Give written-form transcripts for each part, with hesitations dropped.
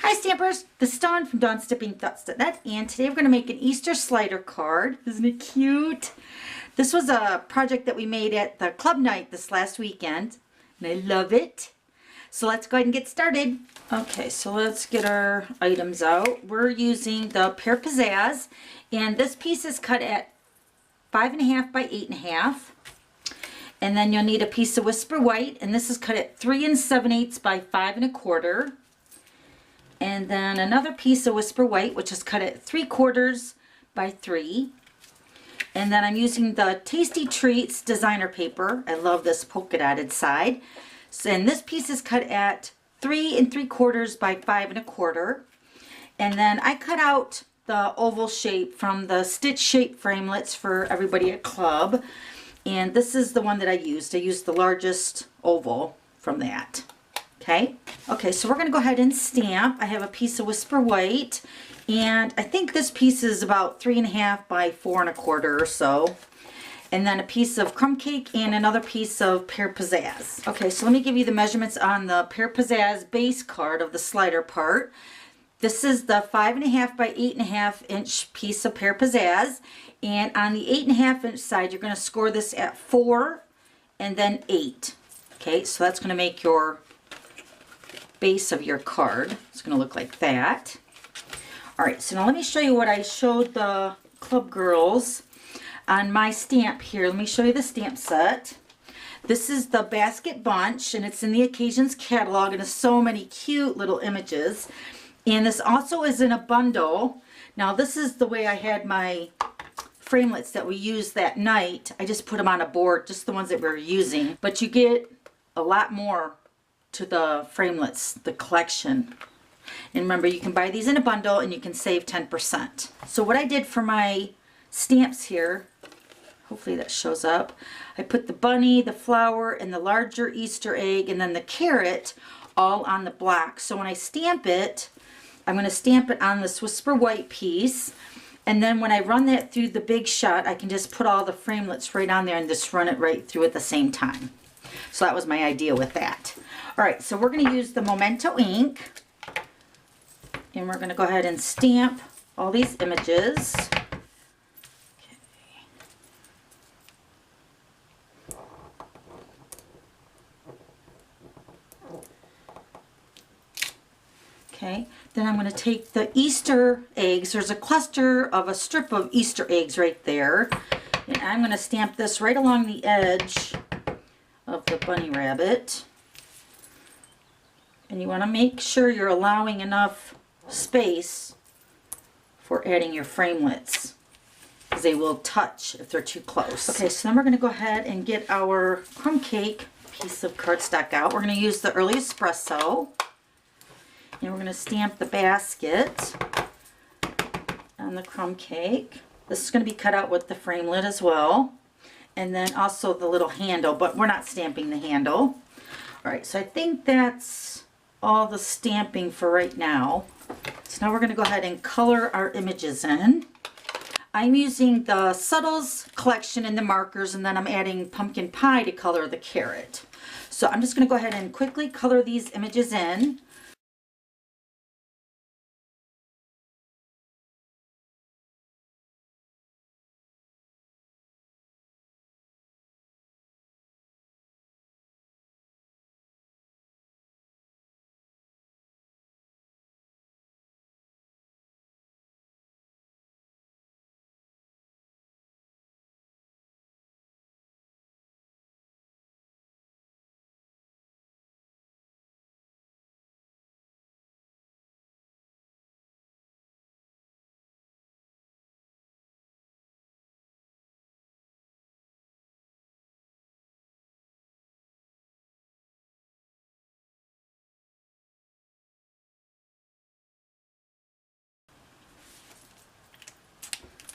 Hi Stampers, this is Dawn from DawnStippingThoughts.net, and today we're going to make an Easter slider card. Isn't it cute? This was a project that we made at the club night this last weekend, and I love it. So let's go ahead and get started. Okay, so let's get our items out. We're using the Pear Pizzazz, and this piece is cut at 5.5 by 8.5. And then you'll need a piece of Whisper White, and this is cut at 3 7/8 by 5 1/4. And then another piece of Whisper White, which is cut at 3/4 by 3. And then I'm using the Tasty Treats designer paper. I love this polka dotted side. So, and this piece is cut at 3 3/4 by 5 1/4. And then I cut out the oval shape from the stitch shape framelits for everybody at club. And this is the one that I used. I used the largest oval from that. Okay, so we're going to go ahead and stamp. I have a piece of Whisper White, and I think this piece is about 3.5 by 4 1/4 or so. And then a piece of crumb cake and another piece of Pear Pizzazz. Okay, so let me give you the measurements on the Pear Pizzazz base card of the slider part. This is the 5.5 by 8.5 inch piece of Pear Pizzazz, and on the 8.5 inch side you're going to score this at 4 and then 8. Okay, so that's going to make your base of your card. It's going to look like that. Alright, so now let me show you what I showed the club girls on my stamp here. Let me show you the stamp set. This is the basket bunch, and it's in the Occasions catalog, and it's so many cute little images. And this also is in a bundle. Now this is the way I had my framelits that we used that night. I just put them on a board, just the ones that we were using. But you get a lot more to the framelits, the collection. And remember, you can buy these in a bundle and you can save 10%. So what I did for my stamps here, hopefully that shows up, I put the bunny, the flower, and the larger Easter egg, and then the carrot all on the block. So when I stamp it, I'm going to stamp it on this Whisper White piece, and then when I run that through the Big Shot, I can just put all the framelits right on there and just run it right through at the same time. So that was my idea with that. Alright, so we're going to use the Memento ink, and we're going to go ahead and stamp all these images. Okay, then I'm going to take the Easter eggs. There's a cluster of a strip of Easter eggs right there. And I'm going to stamp this right along the edge of the bunny rabbit. And you want to make sure you're allowing enough space for adding your framelits, because they will touch if they're too close. Okay, so then we're going to go ahead and get our crumb cake piece of cardstock out. We're going to use the Early Espresso. And we're going to stamp the basket on the crumb cake. This is going to be cut out with the framelit as well. And then also the little handle, but we're not stamping the handle. Alright, so I think that's all the stamping for right now. So now we're going to go ahead and color our images in. I'm using the Subtles collection and the markers, and then I'm adding pumpkin pie to color the carrot. So I'm just going to go ahead and quickly color these images in.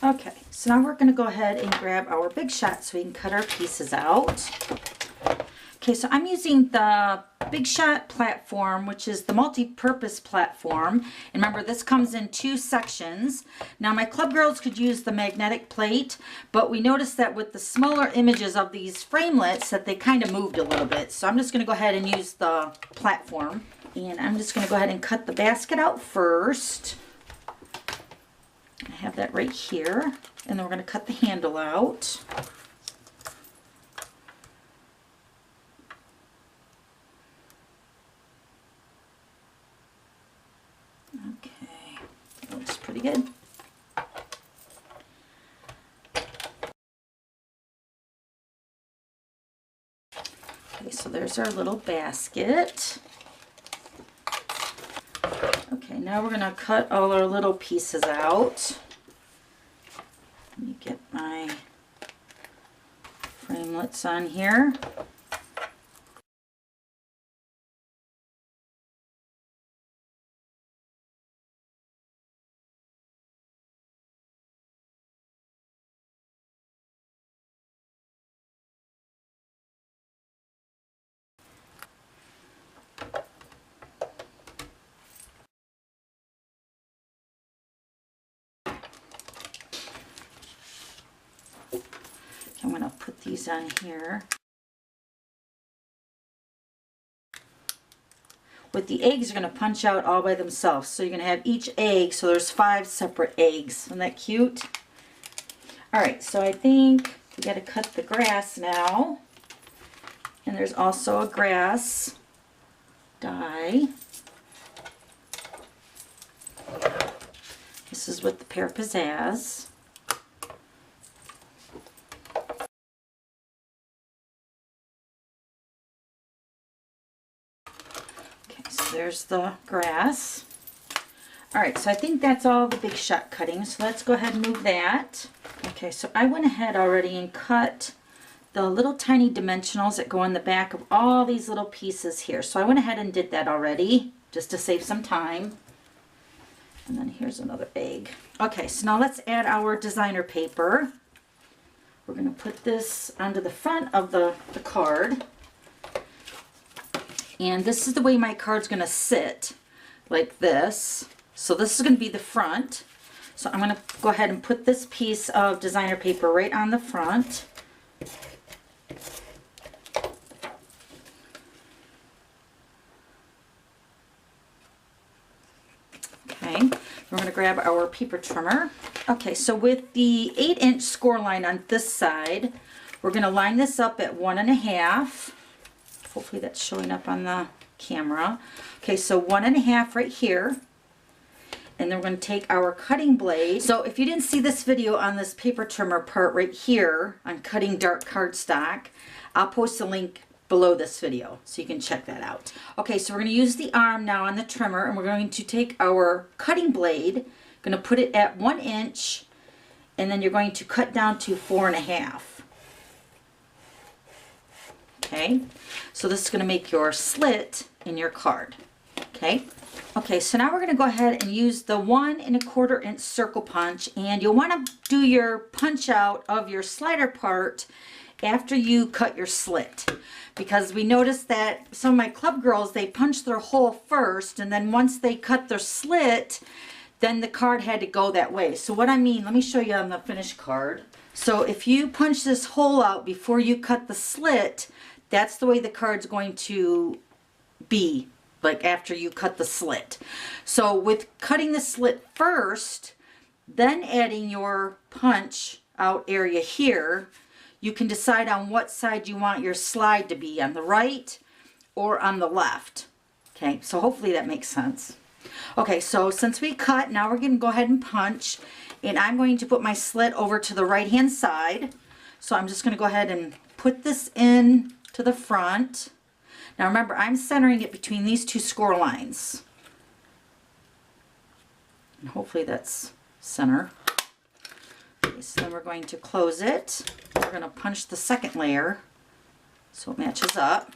Okay, so now we're going to go ahead and grab our Big Shot so we can cut our pieces out. Okay, so I'm using the Big Shot platform, which is the multi-purpose platform. And remember, this comes in 2 sections. Now, my club girls could use the magnetic plate, but we noticed that with the smaller images of these framelits that they kind of moved a little bit. So I'm just going to go ahead and use the platform. And I'm just going to go ahead and cut the basket out first. I have that right here. And then we're going to cut the handle out. Okay, that looks pretty good. Okay, so there's our little basket. Okay, now we're going to cut all our little pieces out. Let me get my framelits on here. I'm going to put these on here. With the eggs, you're going to punch out all by themselves. So you're going to have each egg, so there's 5 separate eggs. Isn't that cute? Alright, so I think we got to cut the grass now. And there's also a grass die. This is with the Pear Pizzazz. There's the grass. Alright, so I think that's all the Big Shot cutting. So let's go ahead and move that. Okay, so I went ahead already and cut the little tiny dimensionals that go on the back of all these little pieces here. So I went ahead and did that already, just to save some time. And then here's another egg. Okay, so now let's add our designer paper. We're going to put this onto the front of the card. And this is the way my card's going to sit, like this. So this is going to be the front. So I'm going to go ahead and put this piece of designer paper right on the front. Okay, we're going to grab our paper trimmer. Okay, so with the 8-inch score line on this side, we're going to line this up at 1.5. Hopefully that's showing up on the camera. Okay, so 1.5 right here. And then we're going to take our cutting blade. So if you didn't see this video on this paper trimmer part right here on cutting dark cardstock, I'll post a link below this video so you can check that out. Okay, so we're going to use the arm now on the trimmer, and we're going to take our cutting blade, going to put it at 1 inch, and then you're going to cut down to 4.5. Okay, so this is going to make your slit in your card. Okay. Okay, so now we're going to go ahead and use the 1 1/4 inch circle punch, and you'll want to do your punch out of your slider part after you cut your slit, because we noticed that some of my club girls, they punched their hole first, and then once they cut their slit, then the card had to go that way. So what I mean, let me show you on the finished card. So if you punch this hole out before you cut the slit, that's the way the card's going to be, like after you cut the slit. So with cutting the slit first, then adding your punch out area here, you can decide on what side you want your slide to be, on the right or on the left. Okay, so hopefully that makes sense. Okay, so since we cut, now we're going to go ahead and punch, and I'm going to put my slit over to the right hand side. So I'm just going to go ahead and put this in to the front. Now remember, I'm centering it between these 2 score lines. And hopefully that's center. Okay, so then we're going to close it. We're going to punch the second layer so it matches up.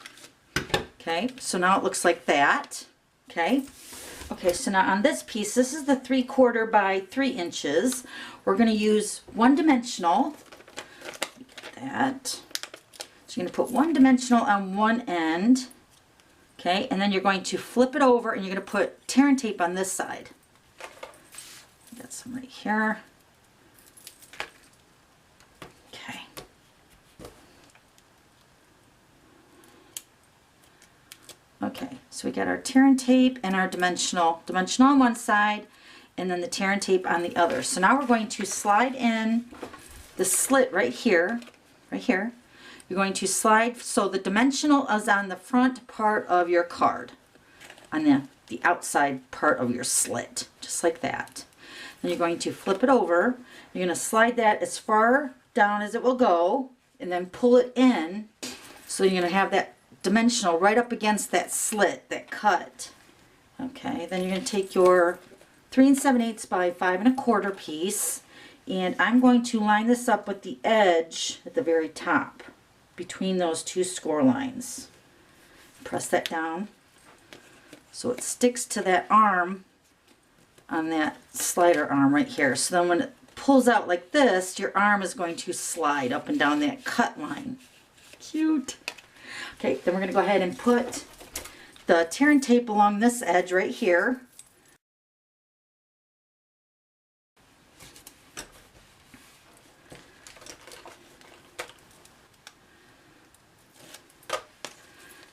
Okay, so now it looks like that. Okay. Okay, so now on this piece, this is the 3/4 by 3 inches. We're going to use 1 dimensional. That. So you're going to put one dimensional on one end. Okay, and then you're going to flip it over and you're going to put tear and tape on this side. Got some right here. Okay. Okay, so we got our tear and tape and our dimensional on one side, and then the tear and tape on the other. So now we're going to slide in the slit right here, You're going to slide so the dimensional is on the front part of your card, on the outside part of your slit, just like that. Then you're going to flip it over. You're going to slide that as far down as it will go, and then pull it in. So you're going to have that dimensional right up against that slit, that cut. Okay, then you're going to take your 3 7/8 by 5 1/4 piece, and I'm going to line this up with the edge at the very top between those two score lines. Press that down so it sticks to that arm on that slider arm right here. So then when it pulls out like this, your arm is going to slide up and down that cut line. Cute. Okay, then we're going to go ahead and put the tear and tape along this edge right here.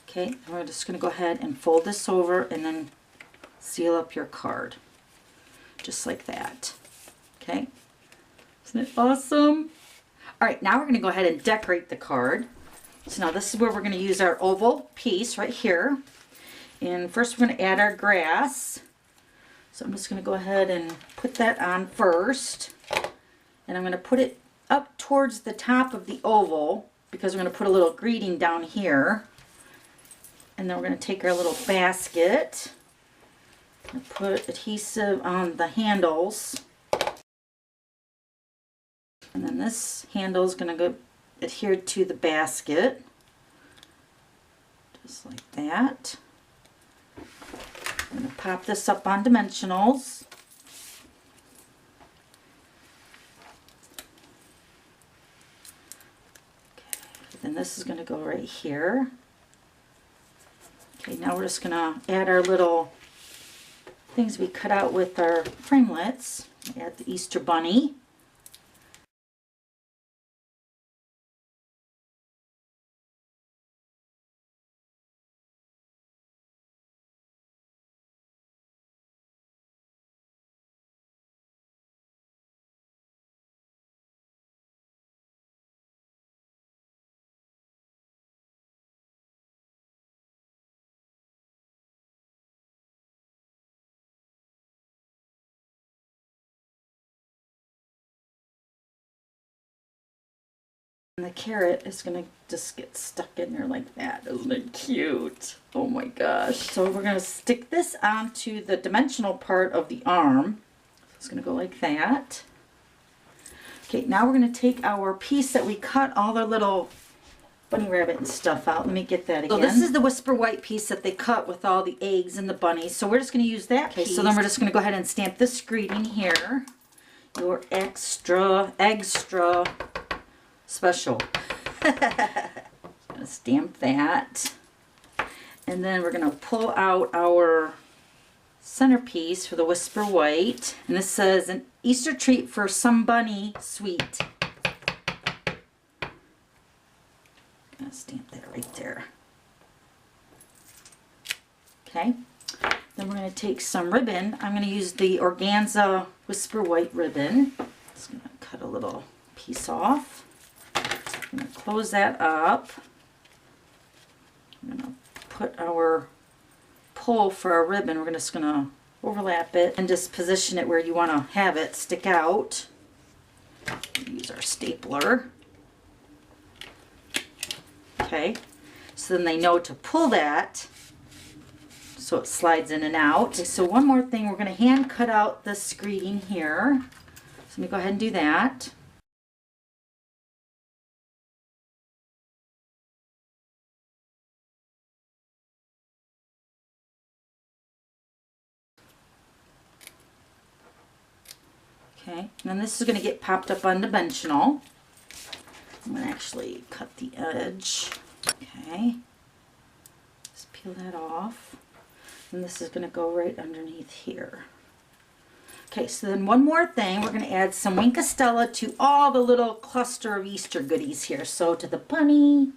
Okay, and we're just going to go ahead and fold this over and then seal up your card. Just like that. Okay, isn't it awesome? All right, now we're going to go ahead and decorate the card. So now this is where we're going to use our oval piece right here. And first we're going to add our grass. So I'm just going to go ahead and put that on first. And I'm going to put it up towards the top of the oval because we're going to put a little greeting down here. And then we're going to take our little basket and put adhesive on the handles. And then this handle is going to go adhered to the basket. Just like that. I'm going to pop this up on dimensionals. Okay, then this is going to go right here. Okay, now we're just going to add our little things we cut out with our framelits. Add the Easter bunny. And the carrot is going to just get stuck in there like that. Isn't it cute? Oh my gosh. So we're going to stick this onto the dimensional part of the arm. So it's going to go like that. Okay, now we're going to take our piece that we cut all the little bunny rabbit and stuff out. Let me get that again. So this is the Whisper White piece that they cut with all the eggs and the bunnies. So we're just going to use that piece. So then we're just going to go ahead and stamp this greeting here. Your extra special. Gonna stamp that, and then we're going to pull out our centerpiece for the Whisper White, and this says an Easter treat for some bunny sweet. Gonna stamp that right there. Okay, then we're going to take some ribbon. I'm going to use the organza Whisper White ribbon. Just going to cut a little piece off. I'm going to close that up. I'm going to put our pull for our ribbon. We're just going to overlap it and just position it where you want to have it stick out. Use our stapler. Okay, so then they know to pull that so it slides in and out. Okay, so one more thing, we're going to hand cut out this greeting here. So let me go ahead and do that. Okay, and then this is going to get popped up on dimensional. I'm going to actually cut the edge. Okay. Just peel that off. And this is going to go right underneath here. Okay, so then one more thing. We're going to add some Wink of Stella to all the little cluster of Easter goodies here. So to the bunny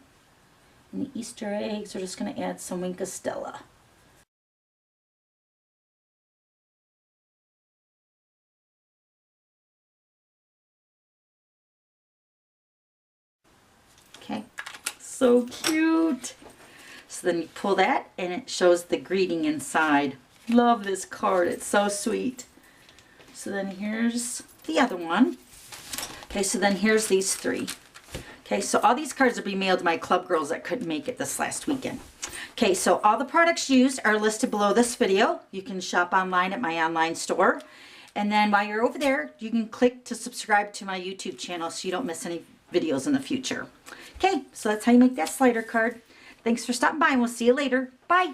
and the Easter eggs, we're just going to add some Wink of Stella. Okay, so cute. So then you pull that and it shows the greeting inside. Love this card, it's so sweet. So then here's the other one. Okay, so then here's these three. Okay, so all these cards will be mailed to my club girls that couldn't make it this last weekend. Okay, so all the products used are listed below this video. You can shop online at my online store. And then while you're over there, you can click to subscribe to my YouTube channel so you don't miss any videos in the future. Okay, so that's how you make that slider card. Thanks for stopping by and we'll see you later. Bye.